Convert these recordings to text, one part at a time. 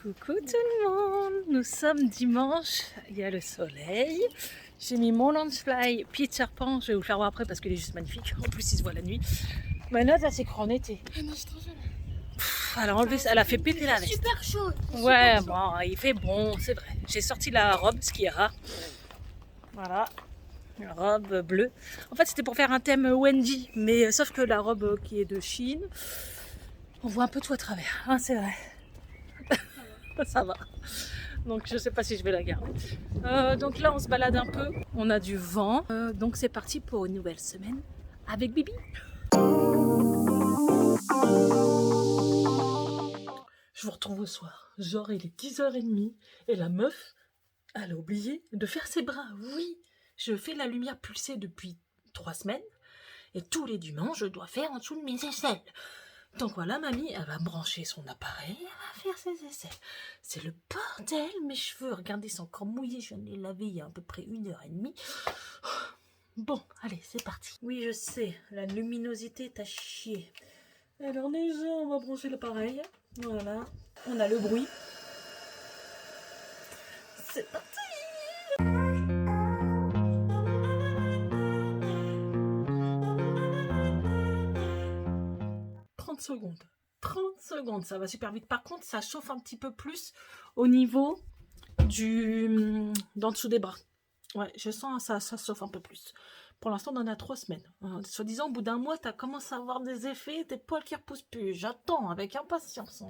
Coucou tout le monde, nous sommes dimanche, il y a le soleil. J'ai mis mon Lancefly pied de serpent, je vais vous le faire voir après parce qu'il est juste magnifique. En plus il se voit la nuit. Ma note là c'est en été. Ah non, c'est trop jeune. Elle a fait péter la veste. Super chaud. Ouais, bon, il fait bon, c'est vrai. J'ai sorti la robe, ce qui est rare. Voilà, une robe bleue. En fait c'était pour faire un thème Wendy, mais sauf que la robe qui est de Chine, on voit un peu tout à travers, hein, c'est vrai. Ça va. Donc je sais pas si je vais la garder. Donc là on se balade un peu, on a du vent. Donc c'est parti pour une nouvelle semaine avec Bibi. Je vous retrouve au soir. Genre il est 10h30 et la meuf, elle a oublié de faire ses bras. Oui, je fais la lumière pulsée depuis 3 semaines et tous les dimanches je dois faire en dessous de mes aisselles. Donc voilà, mamie, elle va brancher son appareil, elle va faire ses essais. C'est le bordel, mes cheveux, regardez, sont encore mouillés, je viens de les laver il y a à peu près 1h30. Bon, allez, c'est parti. Oui, je sais, la luminosité est à chier. Alors déjà, on va brancher l'appareil. Voilà, on a le bruit. C'est parti. 30 secondes. 30 secondes, ça va super vite. Par contre, ça chauffe un petit peu plus au niveau d'en dessous des bras. Ouais, je sens ça chauffe un peu plus. Pour l'instant, on en a 3 semaines. Soi-disant, au bout d'un mois, tu as commencé à avoir des effets, tes poils qui repoussent plus. J'attends avec impatience.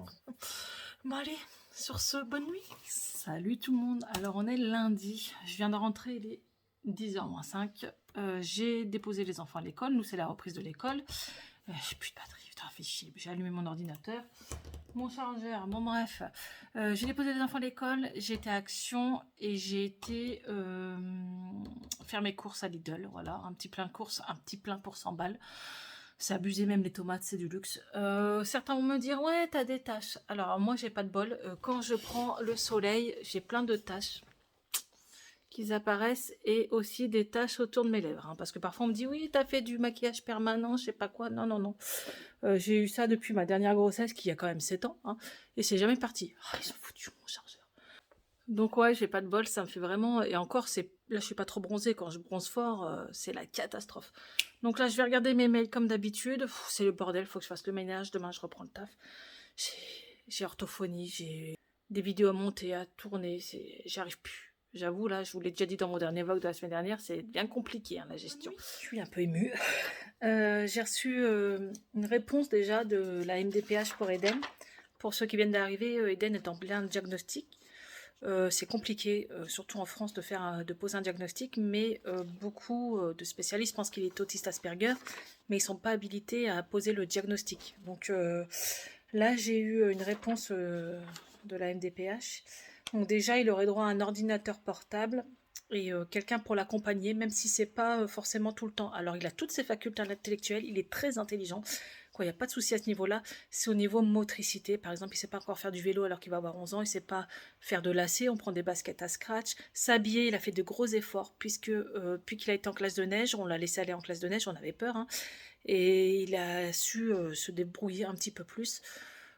Bon, allez, sur ce, bonne nuit. Salut tout le monde. Alors, on est lundi. Je viens de rentrer, il est 10h-5. J'ai déposé les enfants à l'école. Nous, c'est la reprise de l'école. J'ai plus de batterie, putain, fait chier. J'ai allumé mon ordinateur, mon chargeur, bon bref. J'ai déposé les enfants à l'école, j'ai été à Action et j'ai été faire mes courses à Lidl. Voilà, un petit plein de courses, un petit plein pour 100 balles. C'est abusé, même les tomates, c'est du luxe. Certains vont me dire, ouais, t'as des taches. Alors, moi, j'ai pas de bol. Quand je prends le soleil, j'ai plein de taches qui apparaissent et aussi des taches autour de mes lèvres. Hein, parce que parfois on me dit oui, t'as fait du maquillage permanent, je sais pas quoi. Non, non, non. J'ai eu ça depuis ma dernière grossesse qui a quand même 7 ans. Hein, et c'est jamais parti. Oh, ils ont foutu mon chargeur. Donc ouais, j'ai pas de bol, ça me fait vraiment... Et encore, là je suis pas trop bronzée. Quand je bronze fort, c'est la catastrophe. Donc là, je vais regarder mes mails comme d'habitude. C'est le bordel, faut que je fasse le ménage. Demain, je reprends le taf. J'ai orthophonie, j'ai des vidéos à monter, à tourner. J'y arrive plus. J'avoue, là, je vous l'ai déjà dit dans mon dernier vlog de la semaine dernière, c'est bien compliqué, hein, la gestion. Je suis un peu émue. J'ai reçu une réponse déjà de la MDPH pour Eden. Pour ceux qui viennent d'arriver, Eden est en plein diagnostic. C'est compliqué, surtout en France, de poser un diagnostic, mais beaucoup de spécialistes pensent qu'il est autiste Asperger, mais ils ne sont pas habilités à poser le diagnostic. Donc là, j'ai eu une réponse de la MDPH. Donc déjà, il aurait droit à un ordinateur portable et quelqu'un pour l'accompagner, même si c'est pas forcément tout le temps. Alors, il a toutes ses facultés intellectuelles, il est très intelligent. Il n'y a pas de souci à ce niveau-là. C'est au niveau motricité. Par exemple, il ne sait pas encore faire du vélo alors qu'il va avoir 11 ans. Il ne sait pas faire de lacets. On prend des baskets à scratch. S'habiller, il a fait de gros efforts puisque puis qu'il a été en classe de neige, on l'a laissé aller en classe de neige, on avait peur. Hein, et il a su se débrouiller un petit peu plus.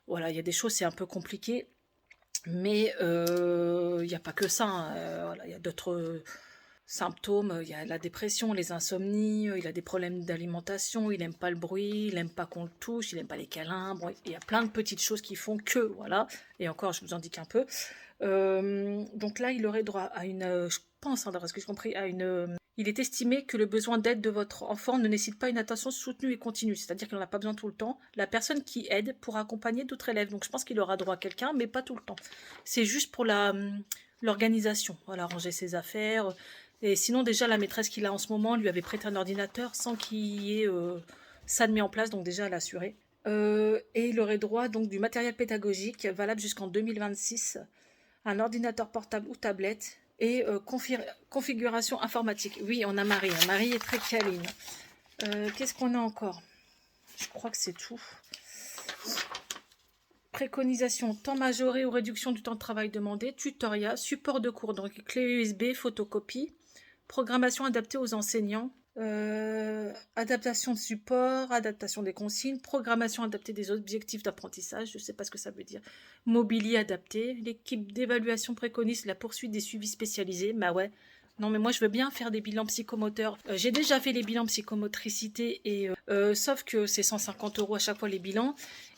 Voilà, il y a des choses, c'est un peu compliqué. Mais il n'y a pas que ça. Hein. Voilà, il y a d'autres symptômes. Il y a la dépression, les insomnies. Il a des problèmes d'alimentation. Il n'aime pas le bruit. Il n'aime pas qu'on le touche. Il n'aime pas les câlins. Bon, il y a plein de petites choses qui font que, voilà. Et encore, je vous en dis qu'un peu. Donc là, il aurait droit à une... je pense, hein, d'après ce que j'ai compris, à une... il est estimé que le besoin d'aide de votre enfant ne nécessite pas une attention soutenue et continue, c'est-à-dire qu'il n'en a pas besoin tout le temps. La personne qui aide pourra accompagner d'autres élèves, donc je pense qu'il aura droit à quelqu'un, mais pas tout le temps. C'est juste pour l'organisation, voilà, ranger ses affaires. Et sinon, déjà, la maîtresse qu'il a en ce moment lui avait prêté un ordinateur sans qu'il y ait ça de mis en place, donc déjà, elle a assuré. Et il aurait droit donc du matériel pédagogique valable jusqu'en 2026, un ordinateur portable ou tablette, et configuration informatique. Oui, on a Marie. Marie est très câline. Qu'est-ce qu'on a encore? Je crois que c'est tout. Préconisation, temps majoré ou réduction du temps de travail demandé, tutoriel, support de cours, donc clé USB, photocopie, programmation adaptée aux enseignants, Adaptation de support, adaptation des consignes, programmation adaptée des objectifs d'apprentissage, je ne sais pas ce que ça veut dire, mobilier adapté, l'équipe d'évaluation préconise la poursuite des suivis spécialisés, bah ouais, non mais moi je veux bien faire des bilans psychomoteurs, j'ai déjà fait les bilans psychomotricité, et sauf que c'est 150 € à chaque fois les bilans,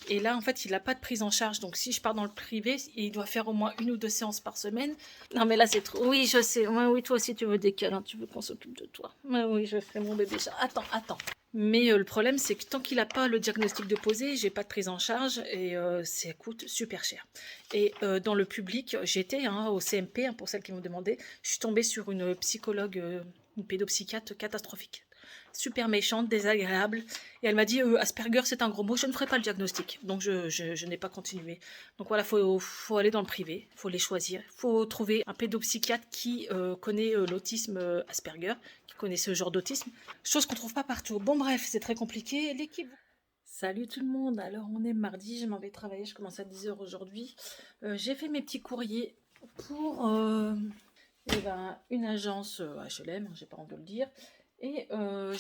et là en fait il n'a pas de prise en charge, donc si je pars dans le privé, il doit faire au moins 1 ou 2 séances par semaine. Non mais là c'est trop, oui je sais, ouais, oui toi aussi tu veux des câlins, tu veux qu'on s'occupe de toi, ouais, oui je ferai mon bébé chat, attends. Mais le problème, c'est que tant qu'il n'a pas le diagnostic de posé, j'ai pas de prise en charge et ça coûte super cher. Et dans le public, j'étais au CMP, pour celles qui m'ont demandé, je suis tombée sur une psychologue, une pédopsychiatre catastrophique. Super méchante, désagréable. Et elle m'a dit, Asperger, c'est un gros mot, je ne ferai pas le diagnostic. Donc je n'ai pas continué. Donc voilà, faut aller dans le privé, faut les choisir. Il faut trouver un pédopsychiatre qui connaît l'autisme Asperger, qui connaît ce genre d'autisme. Chose qu'on ne trouve pas partout. Bon bref, c'est très compliqué. L'équipe... Salut tout le monde, alors on est mardi, je m'en vais travailler, je commence à 10 h aujourd'hui. J'ai fait mes petits courriers pour une agence HLM, j'ai pas envie de le dire. Et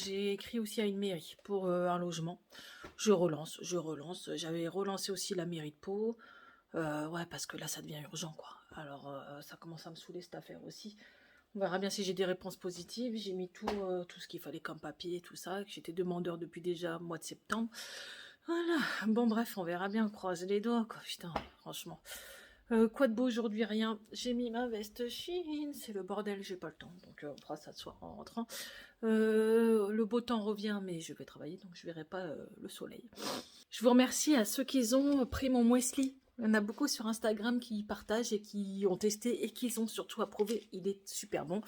j'ai écrit aussi à une mairie pour un logement. Je relance. J'avais relancé aussi la mairie de Pau. Ouais, parce que là, ça devient urgent, quoi. Alors, ça commence à me saouler, cette affaire aussi. On verra bien si j'ai des réponses positives. J'ai mis tout ce qu'il fallait comme papier, tout ça. Que j'étais demandeur depuis déjà mois de septembre. Voilà. Bon, bref, on verra bien. Croise les doigts, quoi. Putain, franchement. Quoi de beau aujourd'hui? Rien. J'ai mis ma veste Chine. C'est le bordel, j'ai pas le temps. Donc, on fera ça ce soir en rentrant. Le beau temps revient, mais je vais travailler, donc je verrai pas le soleil. Je vous remercie à ceux qui ont pris mon muesli. Il y en a beaucoup sur Instagram qui partagent et qui ont testé et qui ont surtout approuvé. Il est super bon.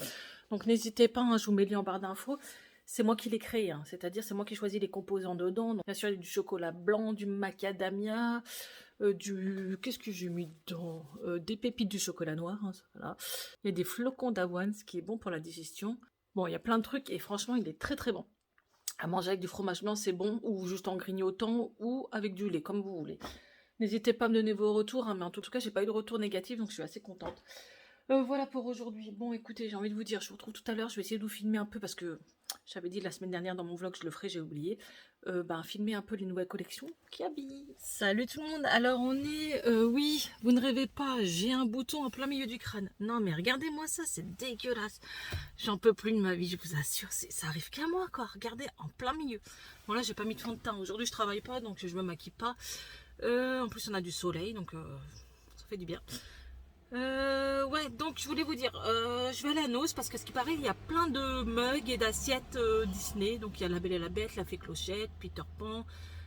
Donc n'hésitez pas, je vous mets le lien en barre d'infos. C'est moi qui l'ai créé, c'est-à-dire c'est moi qui ai choisi les composants dedans. Donc, bien sûr, il y a du chocolat blanc, du macadamia, qu'est-ce que j'ai mis dedans, des pépites du chocolat noir, voilà. Il y a des flocons d'avoine, ce qui est bon pour la digestion. Bon, il y a plein de trucs et franchement, il est très très bon. À manger avec du fromage blanc, c'est bon, ou juste en grignotant, ou avec du lait, comme vous voulez. N'hésitez pas à me donner vos retours, mais en tout cas, j'ai pas eu de retour négatif, donc je suis assez contente. Voilà pour aujourd'hui. Bon, écoutez, j'ai envie de vous dire, je vous retrouve tout à l'heure, je vais essayer de vous filmer un peu, parce que j'avais dit la semaine dernière dans mon vlog, je le ferai, j'ai oublié. Filmer un peu les nouvelles collections qui habillent. Salut tout le monde, alors on est... oui, vous ne rêvez pas, j'ai un bouton en plein milieu du crâne. Non mais regardez-moi ça, c'est dégueulasse. J'en peux plus de ma vie, je vous assure, ça arrive qu'à moi quoi, regardez, en plein milieu. Bon là, j'ai pas mis de fond de teint, aujourd'hui je travaille pas, donc je me maquille pas. En plus on a du soleil, donc ça fait du bien. Ouais, donc je voulais vous dire, je vais aller à Noz parce que ce qui paraît, il y a plein de mugs et d'assiettes Disney. Donc il y a La Belle et la Bête, La Fée Clochette, Peter Pan,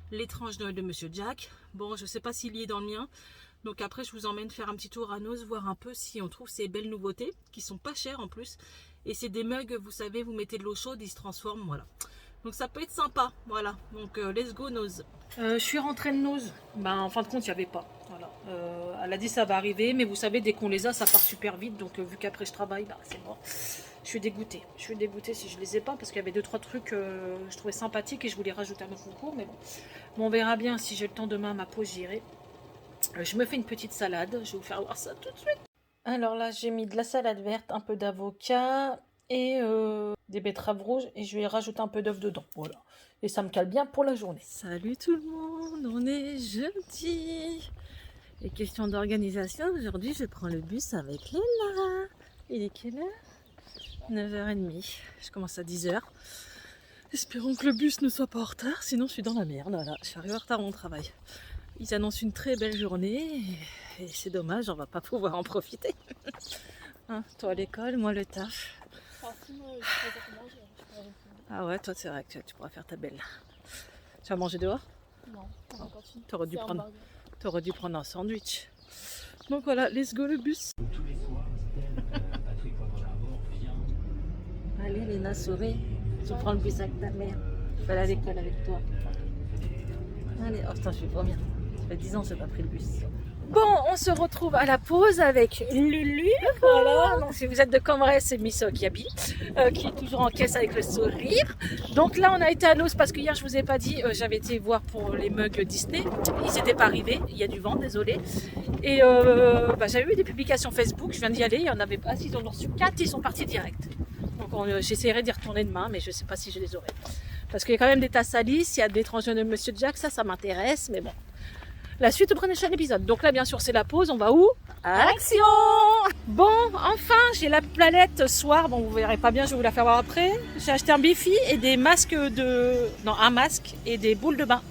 L'étrange Noël de Monsieur Jack. Bon, je sais pas s'il y est dans le mien. Donc après, je vous emmène faire un petit tour à Noz, voir un peu si on trouve ces belles nouveautés, qui sont pas chères en plus. Et c'est des mugs, vous savez, vous mettez de l'eau chaude, ils se transforment, voilà. Donc ça peut être sympa, voilà. Donc let's go Noz. Je suis rentrée de Noz. En fin de compte, il n'y avait pas. Voilà. Elle a dit ça va arriver, mais vous savez, dès qu'on les a, ça part super vite. Donc vu qu'après je travaille, c'est mort. Je suis dégoûtée. Je suis dégoûtée si je les ai pas, parce qu'il y avait 2-3 trucs que je trouvais sympathiques et je voulais rajouter à mon concours. Mais bon, on verra bien si j'ai le temps demain à ma pause, j'irai. Je me fais une petite salade. Je vais vous faire voir ça tout de suite. Alors là, j'ai mis de la salade verte, un peu d'avocat et des betteraves rouges, et je vais rajouter un peu d'œuf dedans, voilà, et ça me cale bien pour la journée. Salut tout le monde, on est jeudi et question d'organisation, aujourd'hui je prends le bus avec Léla. Il est quelle heure? 9h30, je commence à 10h. Espérons que le bus ne soit pas en retard, sinon je suis dans la merde. Voilà, je suis arrivée en retard à mon travail. Ils annoncent une très belle journée et c'est dommage, on va pas pouvoir en profiter. Toi à l'école, moi le taf. Ah ouais, toi c'est vrai que tu pourras faire ta belle. Tu vas manger dehors? Non, on continue. T'aurais dû prendre un sandwich. Donc voilà, let's go le bus. Tous les soirs, Patrick Poivre-Larmor vient. Allez Léna, souris. Tu prends le bus avec ta mère. Je vais aller à l'école avec toi. Allez, oh putain, je suis trop bien. Ça fait 10 ans que je n'ai pas pris le bus. Bon, on se retrouve à la pause avec Lulu. Voilà, donc si vous êtes de Comrès, c'est Miss Kiabi, qui est toujours en caisse avec le sourire. Donc là, on a été à Noz parce que hier, je vous ai pas dit, j'avais été voir pour les mugs Disney. Ils n'étaient pas arrivés, il y a du vent, désolé. Et j'avais eu des publications Facebook, je viens d'y aller, il y en avait pas. Ils en ont reçu 4, ils sont partis direct. Donc j'essaierai d'y retourner demain, mais je sais pas si je les aurai. Parce qu'il y a quand même des tasses à lisse, il y a des tranches de Monsieur Jack, ça m'intéresse, mais bon. La suite au prochain épisode. Donc là, bien sûr, c'est la pause. On va où? Action! Bon, enfin, j'ai la planète soir. Bon, vous verrez pas bien, je vais vous la faire voir après. J'ai acheté un Bifi et des masques de... Non, un masque et des boules de bain.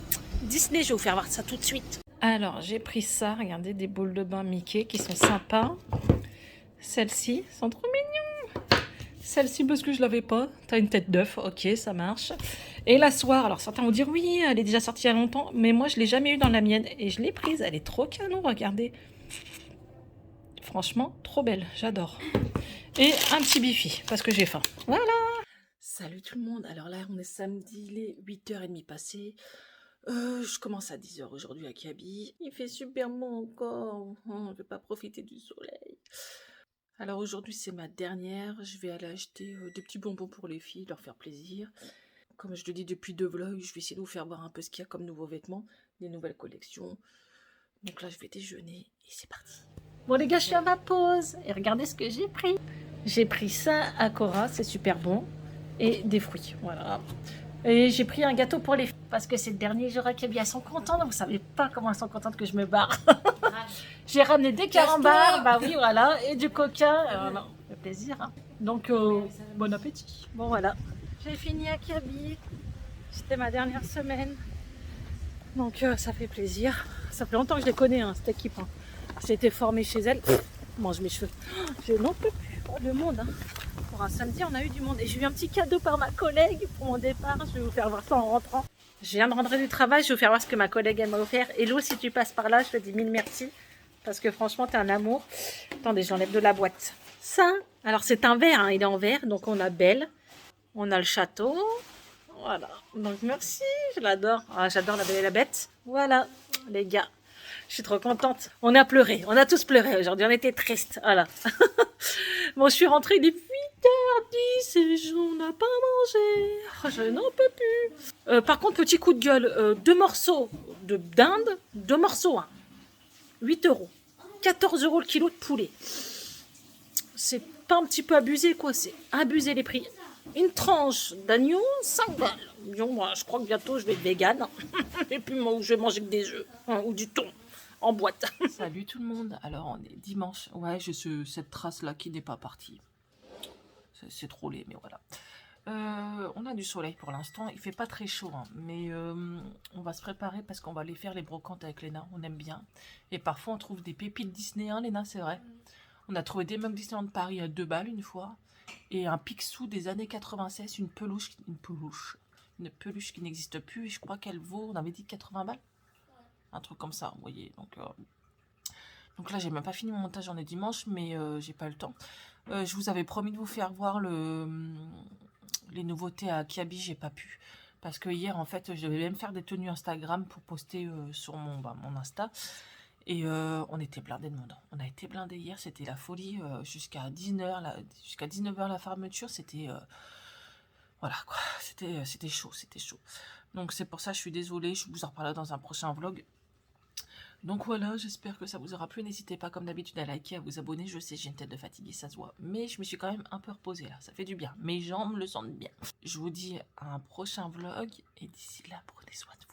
Disney, je vais vous faire voir ça tout de suite. Alors, j'ai pris ça. Regardez, des boules de bain Mickey qui sont sympas. Celles-ci sont trop mignons. Celle-ci parce que je l'avais pas. T'as une tête d'œuf, ok, ça marche. Et la soir, alors certains vont dire oui, elle est déjà sortie il y a longtemps, mais moi je l'ai jamais eu dans la mienne et je l'ai prise. Elle est trop canon, regardez. Franchement, trop belle, j'adore. Et un petit Bifi parce que j'ai faim. Voilà. Salut tout le monde. Alors là, on est samedi, il est 8h30 passé. Je commence à 10h aujourd'hui à Kaby. Il fait super bon encore. On ne peut pas profiter du soleil. Alors aujourd'hui c'est ma dernière, je vais aller acheter des petits bonbons pour les filles, leur faire plaisir. Comme je le dis depuis 2 vlogs, je vais essayer de vous faire voir un peu ce qu'il y a comme nouveaux vêtements, des nouvelles collections. Donc là je vais déjeuner et c'est parti. Bon les gars, je suis à ma pause et regardez ce que j'ai pris. J'ai pris ça à Cora, c'est super bon, et des fruits, voilà. Et j'ai pris un gâteau pour les filles parce que c'est le dernier jour à Kaby. Elles sont contentes, vous savez pas comment elles sont contentes que je me barre. J'ai ramené des carambars, bah oui voilà, et du coca, ça fait plaisir. Hein. Donc bon appétit. Bon voilà, j'ai fini à Kaby. C'était ma dernière semaine. Donc ça fait plaisir. Ça fait longtemps que je les connais, hein, cette équipe. Hein. J'ai été formée chez elle. Mange mes cheveux. Je n'en peux plus. Oh, le monde. Hein. Pour un samedi, on a eu du monde. Et j'ai eu un petit cadeau par ma collègue pour mon départ. Je vais vous faire voir ça en rentrant. Je viens de rentrer du travail. Je vais vous faire voir ce que ma collègue elle m'a offert. Hello, si tu passes par là, je te dis mille merci. Parce que franchement, t'es un amour. Attendez, j'enlève de la boîte. Ça, alors c'est un verre. Hein, il est en verre. Donc on a Belle. On a le château. Voilà. Donc merci. Je l'adore. Ah, j'adore la Belle et la Bête. Voilà, les gars. Je suis trop contente. On a pleuré. On a tous pleuré aujourd'hui. On était tristes. Voilà. Bon, je suis rentrée depuis 8h10 et on n'a pas mangé. Oh, je n'en peux plus. Par contre, petit coup de gueule. 2 morceaux de dinde. 2 morceaux. Hein. 8 €. 14 € le kilo de poulet. C'est pas un petit peu abusé, quoi. C'est abusé les prix. Une tranche d'agneau, 5 balles. Moi, je crois que bientôt, je vais être végane. Et puis, moi, je vais manger que des œufs. Hein, ou du thon. En boîte. Salut tout le monde. Alors on est dimanche. Ouais, j'ai cette trace là qui n'est pas partie. C'est trop laid, mais voilà. On a du soleil pour l'instant. Il fait pas très chaud, hein, mais on va se préparer parce qu'on va aller faire les brocantes avec Léna. On aime bien. Et parfois on trouve des pépites Disney, hein, Léna, c'est vrai. On a trouvé des mugs Disneyland Paris à 2 balles une fois. Et un Picsou des années 96, une peluche qui n'existe plus. Et je crois qu'elle vaut, on avait dit 80 balles. Un truc comme ça, vous voyez. Donc là, j'ai même pas fini mon montage, on est dimanche, mais j'ai pas le temps. Je vous avais promis de vous faire voir les nouveautés à Kaby, j'ai pas pu. Parce que hier, en fait, je devais même faire des tenues Instagram pour poster sur mon Insta. Et on était blindés de monde. On a été blindés hier, c'était la folie. Jusqu'à 19h la fermeture, c'était... voilà quoi, c'était chaud, c'était chaud. Donc c'est pour ça, je suis désolée, je vous en reparlerai dans un prochain vlog. Donc voilà, j'espère que ça vous aura plu. N'hésitez pas comme d'habitude à liker, à vous abonner. Je sais, j'ai une tête de fatiguée, ça se voit. Mais je me suis quand même un peu reposée là, ça fait du bien. Mes jambes le sentent bien. Je vous dis à un prochain vlog et d'ici là, prenez soin de vous.